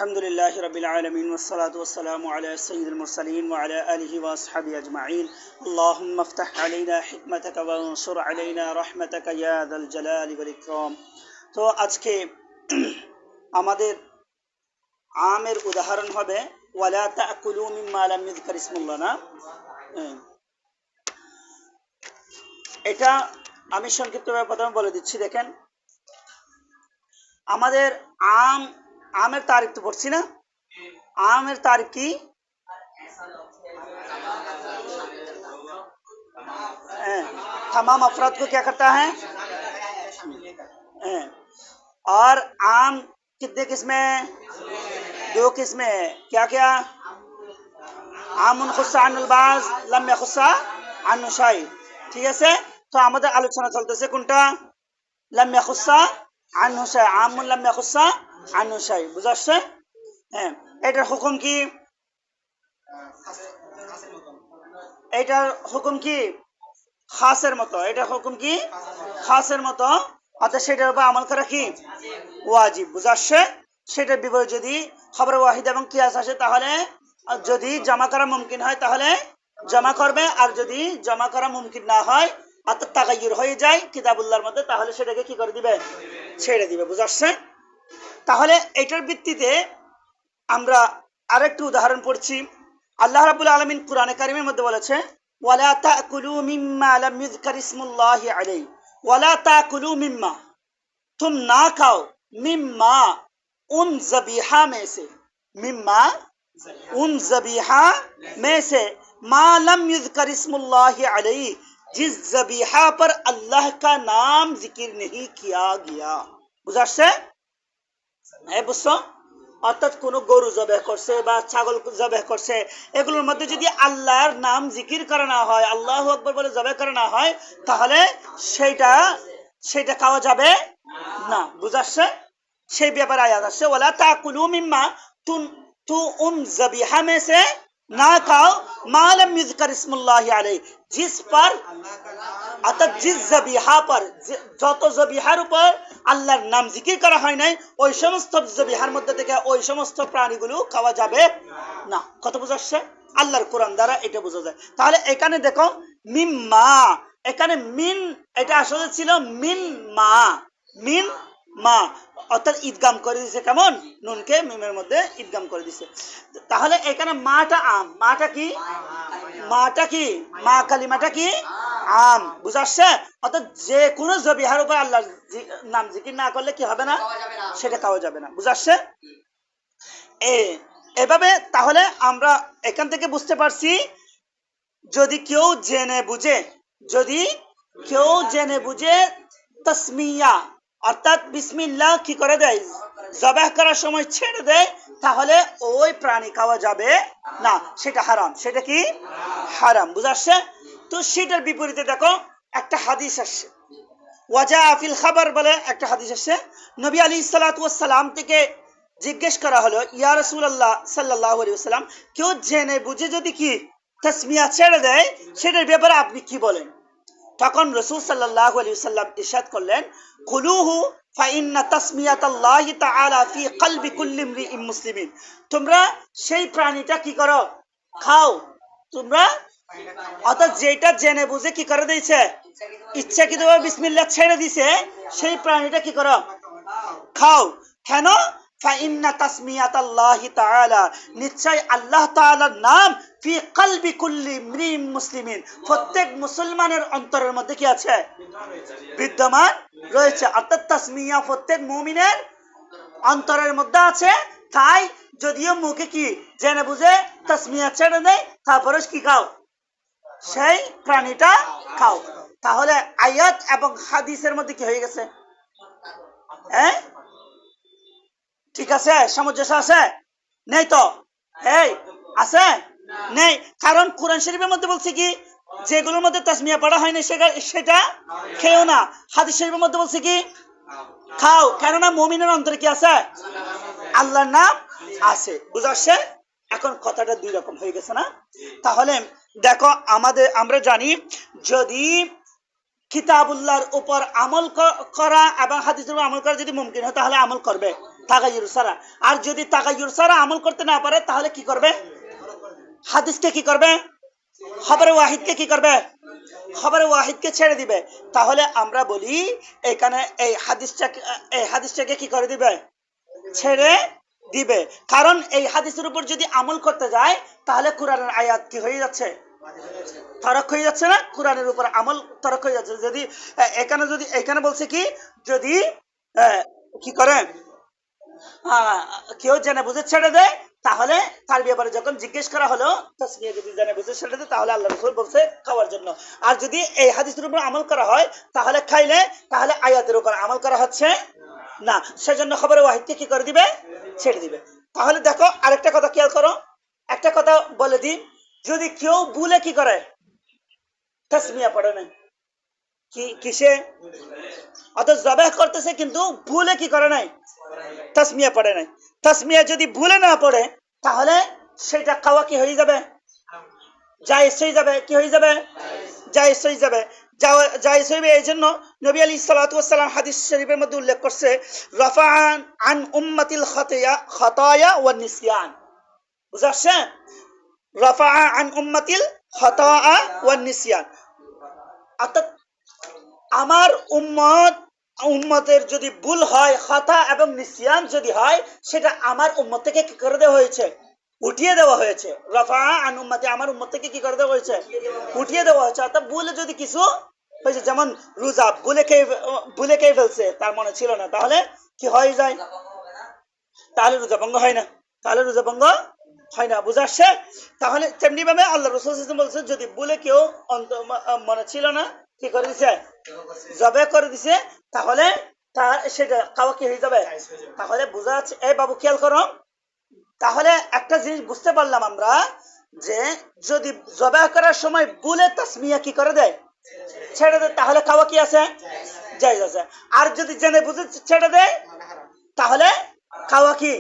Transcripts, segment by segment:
আলহামদুলিল্লাহি রাব্বিল আলামিন ওয়াসসালাতু ওয়াসসালামু আলা সাইয়্যিদিল মুরসালিন ওয়া আলা আলিহি ওয়া আসহাবিহি আজমাইন। আল্লাহুম্মা ইফতাহ আলাইনা হিকমাতাকা ওয়া আনসুর আলাইনা রাহমাতাকা ইয়া যাল জালালি ওয়াল ইকরাম। তো আজকে আমাদের আমের উদাহরণ হবে ওয়ালা তাকুলু মিম্মা লাম ইযকার ইসমুল্লাহ। না, এটা আমি সংক্ষিপ্তভাবে প্রথমে বলে দিচ্ছি। দেখেন, আমাদের आमेर तारीख तो पढ़ी ना। आमेर तारीख की तमाम अफराद को क्या करता है, और आम कितने किस्में हैं? दो किस्में है। क्या क्या? आमुन खुस्सा अनुल बाज, लम यखुस्सा अनु शाई। ठीक है, तो आमादेर आलोचना चलतेছে কোনটা? लम यखुस्सा अनु शाई। आमुन लम यखुस्सा अनु शाई। বুঝা আসছে? হ্যাঁ, এটার হুকুম কি? এটার হুকুম কি? খাসের মতো। এটার হুকুম কি? খাসের মতো। অর্থাৎ সেটার উপর আমল করা কি ওয়াজিব। বুঝা আসছে? সেটার বিপরীত যদি খবর ওয়াহিদ এবং কিয়াস আসে, তাহলে যদি জমা করা মুমকিন হয় তাহলে জমা করবে, আর যদি জমা করা মুমকিন না হয় অর্থাৎ তাগায়্যুর হয়ে যায় কিতাবুল্লাহর মধ্যে, তাহলে সেটাকে কি করে দিবে? ছেড়ে দিবে। বুঝা আসছে? তাহলে এটার ভিত্তিতে আমরা আরেকটু উদাহরণ পড়ছি। আল্লাহ রাব্বুল আলামিন কুরআনে কারীমের মধ্যে বলেছে ওয়ালা তাকুলু মিম্মা লাম ইযকার ইসমুল্লাহি আলাইহি। ওয়ালা তাকুলু মিম্মা, तुम ना खाओ, मिम्मा उन ज़बीहा में से, मिम्मा उन ज़बीहा में से, मा लम युज़कर इस्मुल्लाहि अलैहि, जिस ज़बीहा पर अल्लाह का नाम जिक्र नहीं किया गया। बुझाচ্ছে? এই বুঝছো? অর্থাৎ কোন গরু জবাই করছে বা ছাগল জবাই করছে, এগুলোর মধ্যে যদি আল্লাহর নাম জিকির করা না হয়, আল্লাহু আকবার বলে জবাই করা না হয়, তাহলে সেটা খাওয়া যাবে না। বুঝাচ্ছে? সেই ব্যাপারে আয়াত আসছে ওয়ালা তাকুলু মিম্মা তুম ज़बीहा में से ना खाओ मा लम युज़कर इस्मुल्लाहि अलैहि, जिस पर অর্থাৎ जिस ज़बीहा पर, যত ज़बीहाর উপর আল্লাহর নাম জিকির করা হয় নাই, ওই সমস্ত ज़बीहाর মধ্যে থেকে ওই সমস্ত প্রাণীগুলো খাওয়া যাবে না। কত বুঝাচ্ছে? আল্লাহর কোরআন দ্বারা এটা বোঝা যায়। তাহলে এখানে দেখো মিম্মা, এখানে মিন, এটা আসলে ছিল মিন মা, মিন মা, অর্থাৎ ঈদগাম করে দিয়েছে। কেমন? নুনকে মিমের মধ্যে ঈদগাম করে দিয়েছে। তাহলে এখানে মাটা আম, মাটা কি? মাটা কি? মা কালিমাটা কি? আম। বুঝাচ্ছে? অর্থাৎ যে কোনো ज़बीहाর উপর আল্লাহর নাম জিকির না করলে কি হবে না? সেটা খাওয়া যাবে না। বুঝাচ্ছে? এভাবে তাহলে আমরা এখান থেকে বুঝতে পারছি, যদি কেউ জেনে বুঝে তাসমিয়া অর্থাৎ বিসমিল্লাহ কি করে দেয়, জবাহ করার সময় ছেড়ে দেয়, তাহলে ওই প্রাণী খাওয়া যাবে না, সেটা হারাম। সেটা কি? হারাম। বুঝাচ্ছে? তো সেটার বিপরীতে দেখো একটা হাদিস আসছে, ওয়াজা ফিল খাবার বলে একটা হাদিস আসছে। নবী আলাইহিস সালাতু ওয়াস সালাম থেকে জিজ্ঞেস করা হলো, ইয়া রাসূলুল্লাহ সাল্লাল্লাহু আলাইহি ওয়াসাল্লাম, কেউ জেনে বুঝে যদি কি তাসমিয়া ছেড়ে দেয়, সেটার ব্যাপারে আপনি কি বলেন? তখন রাসূল সাল্লাল্লাহু আলাইহি ওয়াসাল্লাম ইরশাদ করলেন, কুলুহু ফাইন্না তাসমিয়াতাল্লাহি তাআলা ফি কলবি কুল্লি ইমরিইন মুসলিমিন। তোমরা সেই প্রাণীটা কি করো? খাও। তোমরা অর্থাৎ যেটা জেনে বুঝে কি করে দিয়েছে, ইচ্ছাকৃতভাবে বিসমিল্লাহ ছেড়ে দিছে, সেই প্রাণীটা কি করো? খাও। কেন? ফাইন্না তাসমিয়াতাল্লাহি তাআলা, নিশ্চয় আল্লাহ তাআলার নাম ফি কলবি কুল্লি ইমরিইন মুসলিমিন, প্রত্যেক মুসলমানের অন্তরের মধ্যে কি আছে? বিদ্যমান রয়েছে। অর্থাৎ তাসমিয়া প্রত্যেক মুমিনের অন্তরের মধ্যে আছে। তাই যদিও মুখে কি জেনে বুঝে তাসমিয়া ছেড়ে দেয়, তারপরে কি খাও? সেই প্রাণীটা খাও। তাহলে আয়াত এবং হাদিসের মধ্যে কি হয়ে গেছে? ঠিক আছে? সামঞ্জস্য আছে? নেই তো? আছে? নেই। কারণ কোরআন শরীফের মধ্যে বলছে কি, যেগুলোর মধ্যে তাসমিয়া পড়া হয় না সেটা খেও না। হাদিস শরীফের মধ্যে বলছে কি, খাও। কেননা মুমিনের অন্তরে কি আছে? আল্লাহর নাম আছে। বুঝাচ্ছে? এখন কথাটা দুই রকম হয়ে গেছে না? তাহলে দেখো, আমরা জানি যদি কিতাবুল্লাহর উপর আমল করা এবং হাদিসের উপর আমল করা যদি মুমকিন হয়, তাহলে আমল করবে। তাগায়ুর ছাড়া। আর যদি তাগায়ুর ছাড়া আমল করতে না পারে তাহলে কি করবে? হাদিসকে কি করবে? খবরে ওয়াহিদকে কি করবে? খবরে ওয়াহিদকে ছেড়ে দিবে। তাহলে আমরা বলি এখানে এই হাদিসটাকে কি করে দিবে? ছেড়ে দিবে। কারণ এই হাদিসের উপর যদি আমল করতে যায় তাহলে কোরআনের আয়াত কি হয়ে যাচ্ছে? তরক হয়ে যাচ্ছে না? কোরআনের উপর আমল তরক হয়ে যাচ্ছে। যদি এখানে বলছে কি, যদি কি করে কেউ জেনে বুঝে ছেড়ে দেয়, তাহলে তার ব্যাপারে যখন জিজ্ঞেস করা হলো তাসমিয়া যদি জেনে বুঝে ছেড়ে দেয় তাহলে আল্লাহ রাসূল বলছে খাওয়ার জন্য। আর যদি এই হাদিসের উপর আমল করা হয় তাহলে খাইলে, তাহলে আয়াতের উপর আমল করা হচ্ছে না। সেজন্য খবরে ওয়াহিদকে কি করে দিবে? ছেড়ে দিবে। তাহলে দেখো আরেকটা কথা খেয়াল করো, একটা কথা বলে দিই, যদি কেউ ভুলে কি করে? তাসমিয়া পড়ে না, কিসে? অর্থাৎ জবাহ করতেছে কিন্তু ভুলে কি করে নাই? তাসমিয়া পড়ে নাই। তাসমিয়া যদি ভুলে না পড়ে তাহলে সেটা খাওয়া কি হয়ে যাবে? জায়েজ হয়ে যাবে। কি হয়ে যাবে? জায়েজ হয়ে যাবে। জায়েজ হইবে। এই জন্য নবী আলাইহিস সালাতু ওয়াস সালাম হাদিস শরীফের মধ্যে উল্লেখ করছে, রাফাআন আন উম্মাতিল খাতায়া ওয়ান নিসয়ান। বুঝাচ্ছে? রাফাআ আন উম্মাতিল খাতায়া ওয়ান নিসয়ান, অর্থাৎ আমার উম্মতের যদি ভুল হয়, খাতা এবং নিসিয়ান যদি হয়, সেটা আমার উম্মত থেকে কি করে দেওয়া হয়েছে? উঠিয়ে দেওয়া হয়েছে। রাফা আন উম্মতি, আমার উম্মত থেকে কি করে দেওয়া হয়েছে? উঠিয়ে দেওয়া হয়েছে। অর্থাৎ ভুলে যদি কিছু হয়েছে, যেমন রোজা ভুলে খেয়ে ফেলছে, তার মনে ছিল না, তাহলে কি হয়ে যায়? তাহলে রোজা ভঙ্গ হয় না। তাহলে রোজা ভঙ্গ হয় না। বুঝা আসছে? তাহলে তেমনি ভাবে আল্লাহ রাসূল সাল্লাল্লাহু আলাইহি ওয়াসাল্লাম বলছে, যদি ভুলে কেউ মনে ছিল না, কি করে দিছে? জবে করে দিছে, তাহলে সেটা খাওয়া কি হয়ে যাবে? তাহলে বোঝা যাচ্ছে। এই বাবু খেয়াল করো, তাহলে একটা জিনিস বুঝতে পারলাম আমরা, যে যদি জবে করার সময় ভুলে তাসমিয়া কি করে দেয়? ছেড়ে দেয়, তাহলে খাওয়া কি আছে? জায়েজ আছে। আর যদি জেনে বুঝে ছেড়ে দেয় তাহলে খাওয়া কি?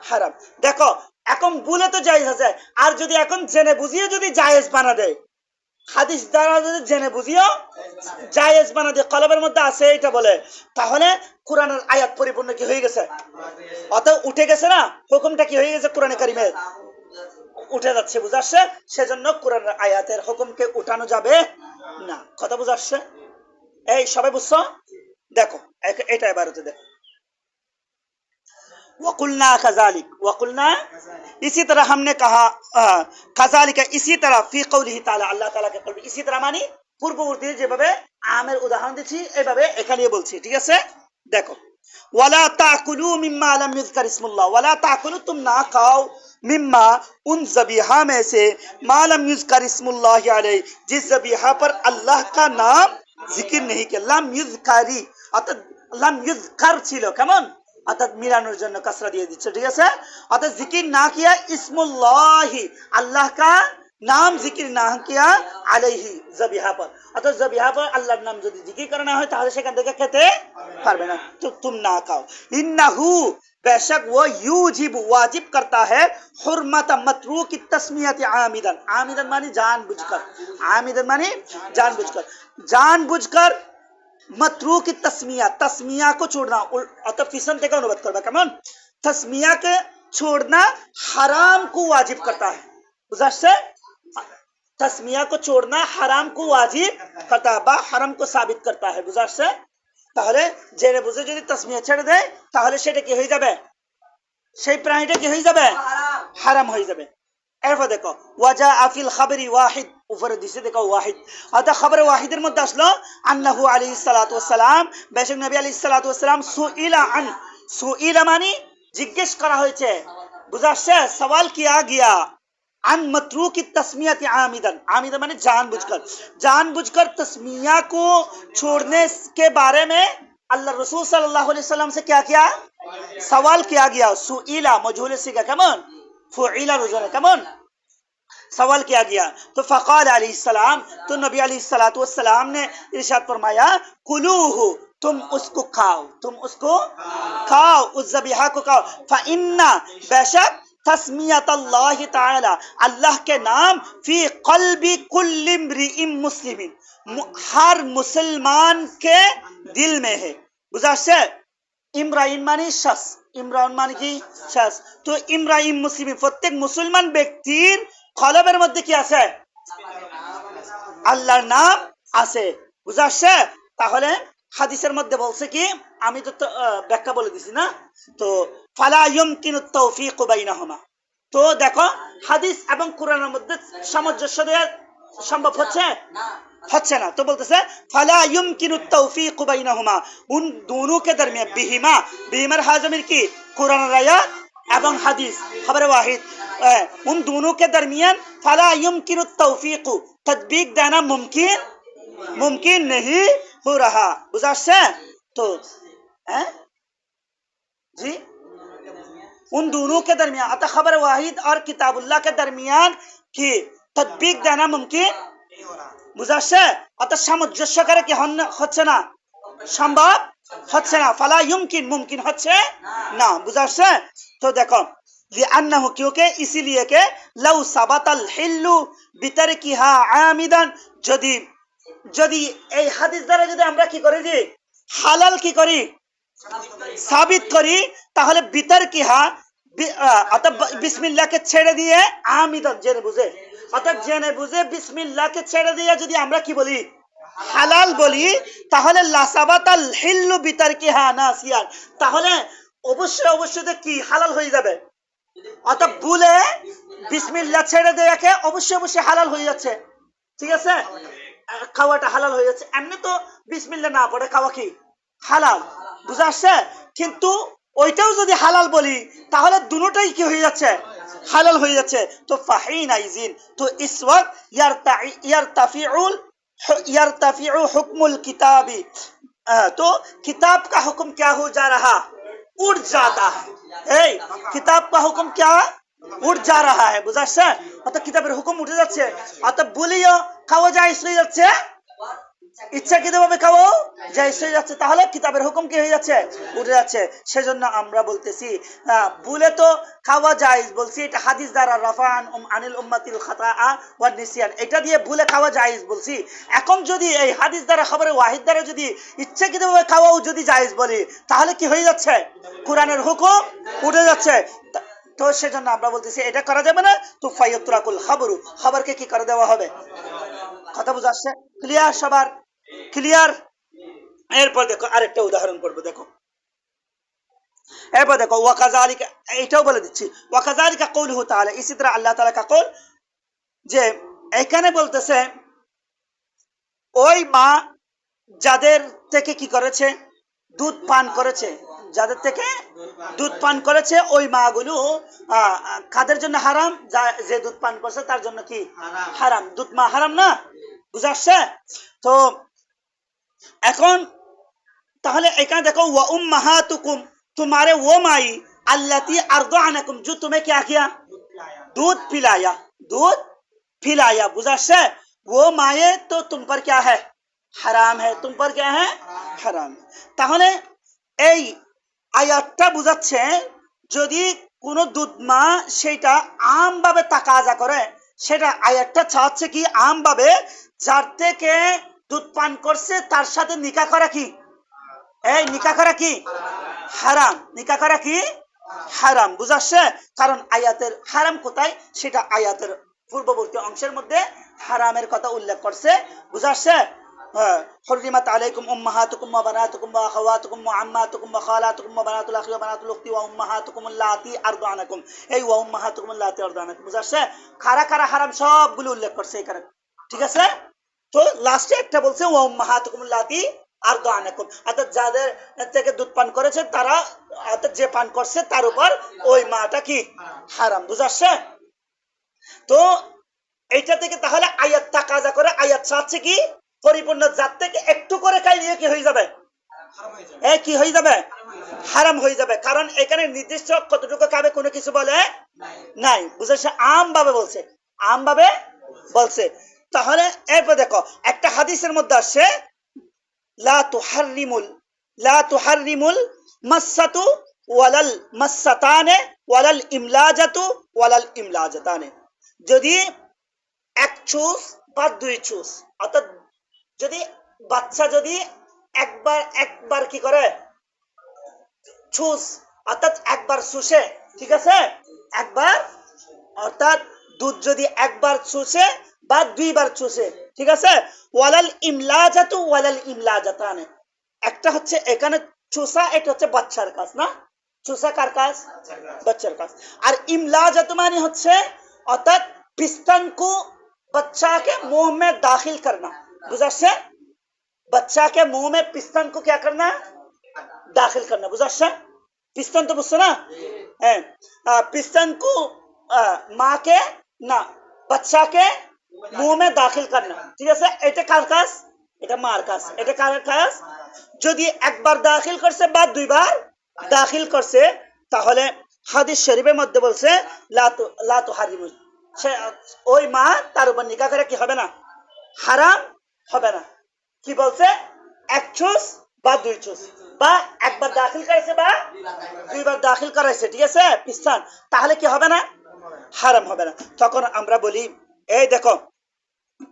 হারাম। দেখো এখন ভুলে তো জায়েজ আছে, আর যদি এখন জেনে বুঝিয়ে যদি জায়েজ বানা দেয়, হাদিস দ্বারা যদি জেনে বুঝিও জায়েজ বানা দিয়ে কলবের মধ্যে আছে এটা বলে, তাহলে কোরআনের আয়াত পরিপূর্ণ কি হয়ে গেছে? অতএব উঠে গেছে না? হুকুমটা কি হয়ে গেছে? কোরআনে কারিমে উঠে যাচ্ছে। বুঝাচ্ছে? সেজন্য কোরআনের আয়াতের হুকুমকে উঠানো যাবে না। কথা বুঝাচ্ছে? এই সবাই বুঝছো? দেখো এটা এবারে দেখো, वकुलना कज़ालिक, वकुलना इसी तरह हमने कहा, कज़ालिक इसी तरह फी कौलिही ताला, আল্লাহ তাআলা কে কওলি इसी तरह মানে পূর্ববর্তী যেভাবে আমের উদাহরণ দিচ্ছি এইভাবে এখানেও বলছি। ঠিক আছে? দেখো, ওয়ালা তাকুলু মিম্মা লাম ইযকার ইসমুল্লাহ, ওয়ালা তাকুলু, तुम ना खाओ, मिम्मा उन ज़बीहा में से मा लम युज़कर इस्मुल्लाह अलैहि, जिस ज़बीहा पर अल्लाह का नाम जिक्र नहीं किया। लम युज़कारी অর্থাৎ লাম ইযকার ছিল, কেমন? অর্থাৎ মিলানোর জন্য কাসরা দিয়ে দিচ্ছে। ঠিক আছে? অর্থাৎ জিকির না কিয়া ইসমুল্লাহি, আল্লাহ का नाम जिक्र ना किया আলাইহি, ज़बीहा पर, অর্থাৎ ज़बीहा पर আল্লাহর নাম যদি জিকির করা না হয় তাহলে সেখান থেকে খেতে পারবে না। তো तुम ना खाओ। इन्नहु, बेशक वो यूजिब वाजिब करता है हुर्मत मतरूक तस्मियत आमिदन, आमिदन मानी जानबूझकर, आमिदन मानी जानबूझकर, जानबूझकर मतरूक तस्मिया, तस्मिया को छोड़ना, अतः फिसन থেকে অনুবাদ করবে, কেমন? तस्मिया के छोड़ना हराम को वाजिब करता है। बुझाচ্ছে? तस्मिया को छोड़ना हराम को वाजिब करता है, বা হারাম को साबित करता है। বুঝাচ্ছে? তাহলে জেনে বুঝে যদি তাসমিয়া ছেড়ে দেয় তাহলে সেটা কি হয়ে যাবে? সেই প্রাণীটা কি হয়ে যাবে? হারাম হয়ে যাবে। এরপর দেখো, ওয়াজা আফিল খাবরি ওয়াহিদ, উপরে দিছে দেখো ওয়াহিদ, অর্থাৎ খবরে ওয়াহিদের মধ্যে আসলো আন্নাহু আলাইহিস সালাতু ওয়াস সালাম, বেশক নবী আলাইহিস সালাতু ওয়াস সালাম সুইলা আন, সুইলা মানে জিজ্ঞেস করা হয়েছে। বুঝাচ্ছে? সওয়াল কিয়া গিয়া আন मतरूक तस्मियत आमिदन, आमिदन माने जानबूझकर, जानबूझकर तस्मिया को छोड़ने के बारे में अल्लाह रसूल सल्लल्लाहु अलैहि वसल्लम से क्या किया? सवाल किया गया। सुइला मजहूल सिगा, केमन? फुइला रुजन, केमन? सवाल किया गया। तो फ़क़ाल अलैहिस्सलाम, तो नबी अलैहिस्सलातु वस्सलाम ने इरशाद फरमाया, कुलूहु, तुम उसको खाओ, तुम उसको खाओ, उस ज़बीहा को खाओ। फ़इन्ना, बेशक तस्मियत अल्लाह ताला, अल्लाह के नाम फी क़ल्बि कुल्लि इम्रिइन मुस्लिमिन, हर मुसलमान के दिल में है। बुझाচ্ছে? ইমরাইন মানে শ্বাস, ইমরান মানে কি শ্বাস। তো ইমরাইম মুসলিম, প্রত্যেক মুসলমান ব্যক্তির কলবের মধ্যে কি আছে? আল্লাহর নাম আছে। বুঝা আসছে? তাহলে হাদিসের মধ্যে বলছে কি, আমি তো ব্যাখ্যা বলে দিছি না, তো ফালা ইউমকিনু তাওফীকু বাইনাহুমা। তো দেখো হাদিস এবং কোরআনের মধ্যে সামঞ্জস্য দেওয়া সম্ভব হচ্ছে হচ্ছে না। তো বলতেছে ফালা ইউমকিনু তাওফীকু বাইনাহুমা, উন दोनों के दरमियान बिहिमा, बिहिमार हाजमिर की कुरान आयत এবং হাদিস খবর वाहिद, उन दोनों के दरमियान फला युमकिनु तौफीकु, तदबीक देना मुमकिन मुमकिन नहीं हो रहा। बुझा আসছে? तो जी उन दोनों के दरमियान अतः खबर वाहिद और किताबुल्लाह के दरमियान की तदबीक देना मुमकिन, বুঝা আসছে? অর্থাৎ সামঞ্জস্য করে কি হচ্ছে না, সম্ভব হচ্ছে না। ফালা ইউমকিন, মুমকিন হচ্ছে না। বুঝা আসছে? তো দেখো লিআন্নাহু, क्योंकि इसीलिए के लौ সাবাতাল হিল্লু বিতারকিহা আমিদান, যদি যদি এই হাদিস দ্বারা যদি আমরা কি করি, যে হালাল কি করি, সাবিত করি, তাহলে বিতারকিহা অর্থাৎ বিসমিল্লাহকে ছেড়ে দিয়ে, আমিদান জেনে বুঝে, অর্থাৎ জেনে বুঝে বিসমিল্লাহকে ছেড়ে দিয়ে যদি আমরা কি বলি, হালাল বলি, তাহলে লাসাবাতাল হিল্লু বিতারকিহা নাসিয়ান, তাহলে অবশ্যই অবশ্যই কি হালাল হয়ে যাবে। অর্থাৎ ভুলে বিসমিল্লাহ ছেড়ে দেয়াকে অবশ্যই অবশ্যই হালাল হয়ে যাচ্ছে। ঠিক আছে, খাওয়াটা হালাল হয়ে যাচ্ছে। এমনি তো বিসমিল্লাহ না পড়ে খাওয়া কি হালাল। বুঝা আসছে? কিন্তু ওইটাও যদি হালাল বলি, তাহলে দুটোটাই কি হয়ে যাচ্ছে, হালাল হয়ে যাচ্ছে। তো ফাহিনা ইজিন, তো ইস ওয়াক্ত यारतफिउ हुक्मुल किताबी, तो किताब का हुक्म क्या हो जा रहा, उड़ जाता है। किताब का हुक्म क्या उड़ जा रहा है। বুঝা আসছে? অর্থাৎ কিতাবের হুকুম উঠে যাচ্ছে, অর্থাৎ বলিও খাওয়া যায় হয়ে যাচ্ছে, ইচ্ছাকৃতভাবে খাওয়াও জায়েজ হয়ে যাচ্ছে। তাহলে কিতাবের হুকুম কি হয়ে যাচ্ছে, উঠে যাচ্ছে। সেজন্য আমরা বলতেছি ভুলে তো খাওয়া জায়েজ বলছি, এটা হাদিস দ্বারা রাফান আনিল উম্মাতিল খাতাআ ওয়ান নিসিয়ান, এটা দিয়ে ভুলে খাওয়া জায়েজ বলছি। এখন যদি এই হাদিস দ্বারা খবরে ওয়াহিদ দ্বারা যদি ইচ্ছাকৃতভাবে খাওয়াও যদি জায়েজ বলি, তাহলে কি হয়ে যাচ্ছে, কোরআনের হুকুম উঠে যাচ্ছে। তো সেজন্য আমরা বলতেছি এটা করা যাবে না। তো ফায়াতুরাকুল খবরু, খবরকে কি করে দেওয়া হবে। কথা বুঝা আসছে? ক্লিয়ার সবার? ক্লিয়ার? এরপর দেখো আরেকটা উদাহরণ করবো। দেখো এরপর দেখো ওয়াকাযালিকা, এটাও বলে দিচ্ছি, ওয়াকাযালিকা কওলুহু তাআলা, ইসি तरह আল্লাহ তাআলা কা কওল, যে এখানে বলতেছে ওই মা যাদের থেকে কি করেছে, দুধ পান করেছে, যাদের থেকে দুধ পান করেছে, ওই মাগুলো কাদের জন্য হারাম, যে দুধ পান করছে তার জন্য কি হারাম। দুধ মা হারাম না। বুঝা আসছে? তো এখন তাহলে এখানে দেখো ওয়া উম্মাহাতুকুম, तुम्हारे वो माई अल्लती अर्दअनकुम, जो तुम्हें क्या किया, दूध पिलाया, दूध पिलाया। बुझा আসছে? वो माए तो तुम पर क्या है, হারাম है, तुम पर क्या है, হারাম। তাহলে এই আয়াতটা বুঝাচ্ছে যদি কোন দুধ মা সেটা আমভাবে তাকাজা করে, সেটা আয়াতটা চাচ্ছে কি আমভাবে যার থেকে দুধ পান করছে তার সাথে নিকাহ করা কি, এই নিকাহ করা কি হারাম, নিকাহ করা কি হারাম। বুঝা আসছে? কারণ আয়াতের হারাম কোথায়, সেটা আয়াতের পূর্ববর্তী অংশের মধ্যে হারামের কথা উল্লেখ করছে। বুঝা আসছে? حرمت عليكم امهاتكم وبناتكم واخواتكم وعماتكم وخالاتكم وبنات الاخ وبنات الاخت وامهاتكم اللاتي ارضعنكم, এই وامهاتكم اللاتي ارضعنكم। বুঝা আসছে? কারা কারা হারাম সবগুলো উল্লেখ করছে এখানে। ঠিক আছে? তো লাস্টে একটা বলছে وامهاتكم اللاتي আরদানাকুম, অর্থাৎ যাদের থেকে দুধ পান করেছে তারা, অর্থাৎ যে পান করছে তার উপর ওই মাটা কি হারাম। বুঝা আসছে? তো এইটা থেকে তাহলে আয়াত তাকাজা করে, আয়াত চাচ্ছে কি পরিপূর্ণ জাত থেকে একটু করে খাইলে কি হয়ে যাবে, কি হয়ে যাবে, হারাম হয়ে যাবে। কারণ এখানে নির্দিষ্ট কতটুকু খাবে কোনো কিছু বলে নাই। বুঝা আসছে? আম ভাবে বলছে, আম ভাবে বলছে। তাহলে এরপর দেখো একটা হাদিসের মধ্যে আসছে লা তুহাররিমুল মাসসাতু ওয়ালাল মাসসাতানে ওয়ালাল ইমলাজাতু ওয়ালাল ইমলাজাতানে, যদি এক চুস বা দুই চুস, অর্থাৎ যদি বাচ্চা যদি একবার কি করে চুজ অর্থাৎ একবার চুষে, ঠিক আছে, একবার অর্থাৎ দুধ যদি একবার চুষে বা দুইবার চুষে, ঠিক আছে। ওয়ালাল ইমলাজাতু ওয়ালাল ইমলাজাতানে, একটা হচ্ছে এখানে চুষা, এটা হচ্ছে বাচ্চার কাজ না, চুষা কার কাজ? বাচ্চার কাজ। আর ইমলাজাতু মানে হচ্ছে অর্থাৎ पिस्तन को बच्चा के मुंह में दाखिल करना, बुझाচ্ছে? बच्चा के मुंह में पिस्तन को क्या करना? दाखिल करना, बुझाচ্ছে? पिस्तन तो बुझছো না? হ্যাঁ, पिस्तन को माँ के না, बच्चा के मुंह में दाखिल करना, ঠিক আছে। এটা কার কাজ? এটা মার কাজ। এটা কার কাজ? যদি একবার দাখিল করছে বা দুইবার দাখিল করছে, তাহলে হাদিস শরীফের মধ্যে বলছে লা তুহারিমু, সে ওই মা তার উপর নিকাহ করে কি হবে না? হারাম হবে না। কি বলছে? এক চুস বা দুই চুস, বা একবার দাখিল করেছে বা দুইবার দাখিল করাইছে, ঠিক আছে, পিস্তান, তাহলে কি হবে না? হারাম হবে না। তখন আমরা বলি, এই দেখো,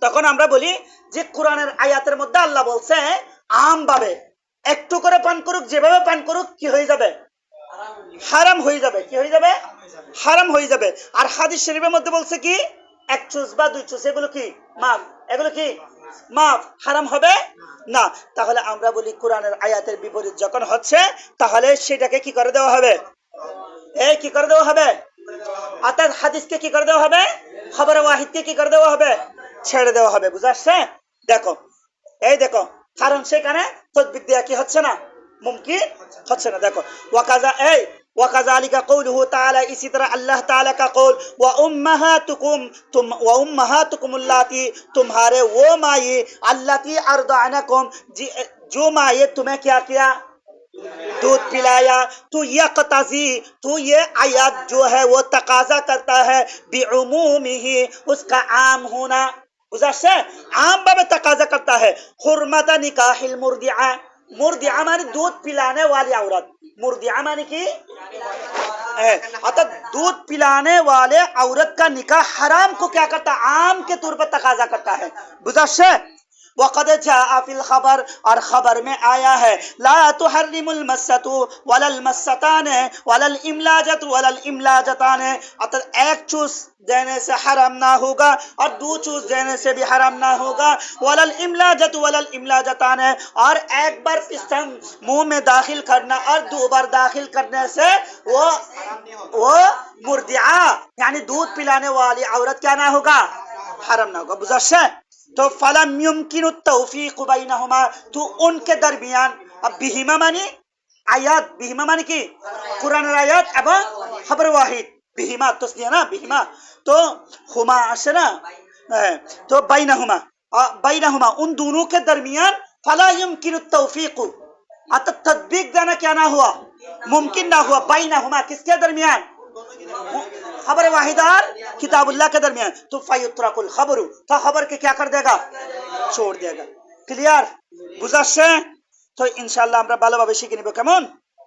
তখন আমরা বলি যে কোরআনের আয়াতের মধ্যে আল্লাহ বলছে আম ভাবে একটু করে পান করুক, যেভাবে পান করুক, কি হয়ে যাবে? হারাম হয়ে যাবে। কি হয়ে যাবে? হারাম হয়ে যাবে। আর হাদিস শরীফের মধ্যে বলছে কি? এক চুস বা দুই চুস, এগুলো কি মাফ, এগুলো কি মাফ, হারাম হবে না। তাহলে আমরা বলি কোরআনের আয়াতের বিপরীত যখন হচ্ছে, তাহলে সেটাকে কি করে দেওয়া হবে? এই কি করে দেওয়া হবে? অর্থাৎ হাদিসকে কি করে দেওয়া হবে? খবর ওয়াহিদকে কি করে দেওয়া হবে? ছেড়ে দেওয়া হবে, বুঝাচ্ছে? দেখো, এই দেখো, কারণ সেখানে তদবির দেয়া কি হচ্ছে না, মুমকিন হচ্ছে না। দেখো, ওয়াকাজা এই ওয়াকাযালিকা কওলুহু তাআলা, इसी तरह अल्लाह ताला का कौल व उम्महातुकुम अल्लाती, तुम्हारे वो माए अल्लाती अर्दअनकुम, जो माए तुम्हें क्या किया? दूध पिलाया। तो यक़तज़ी, तो ये आयत जो है वो तकाजा करता है बिउमूमिही, उसका आम होना, बुझाচ্ছে? आम भावे तकाजा करता है हुर्मत निकाहिल मुर्दिआ, मुर्दिआ माने दूध पिलाने वाली औरत, मुर्दिआ माने की अर्थात दूध पिलाने वाले औरत का निकाह हराम को क्या करता है? आम के तौर पर तकाजा करता है, बुझाচ্ছে? वक़द जाअ फिल खबर, और खबर में आया है ला तुहर्रिमुल मस्सतु वलल मस्सताने वलल इमलाजतु वलल इमलाजताने, अर्थात एक चूस देने से हराम ना होगा और दो चूस देने से भी हराम ना होगा। वलल इमलाजतु वलल इमलाजताने, और एक बार पिस्टन मुंह में दाखिल करना और दो बार दाखिल करने से वो मुर्दिआ यानी दूध पिलाने वाली औरत क्या ना होगा? हराम ना होगा, बुझाচ্ছে? तो फलम युमकिनु तौफीक बैनहुमा, तो उनके दरमियान, अब बिहिमा मानी आयात, बिहिमा मानी की कुरान आयात एवं खबर वाहिद, बिहिमा तस्निया ना, बिहिमा तो हुमा আসে না, तो बैनहुमा, बैनहुमा उन दोनों के दरमियान फला युमकिनु तौफीक, अतः तदबीक देना क्या ना हुआ? मुमकिन ना हुआ। बैनहुमा किसके दरमियान? खबर वाहिदार किताबुल्लाह के दरमियान। तो फायुत्रकुल खबरू, तो खबर के क्या कर देगा? छोड़ देगा। क्लियर? বুঝাচ্ছে? তো ইনশাআল্লাহ আমরা ভালোভাবে শিখে নিব, কেমন?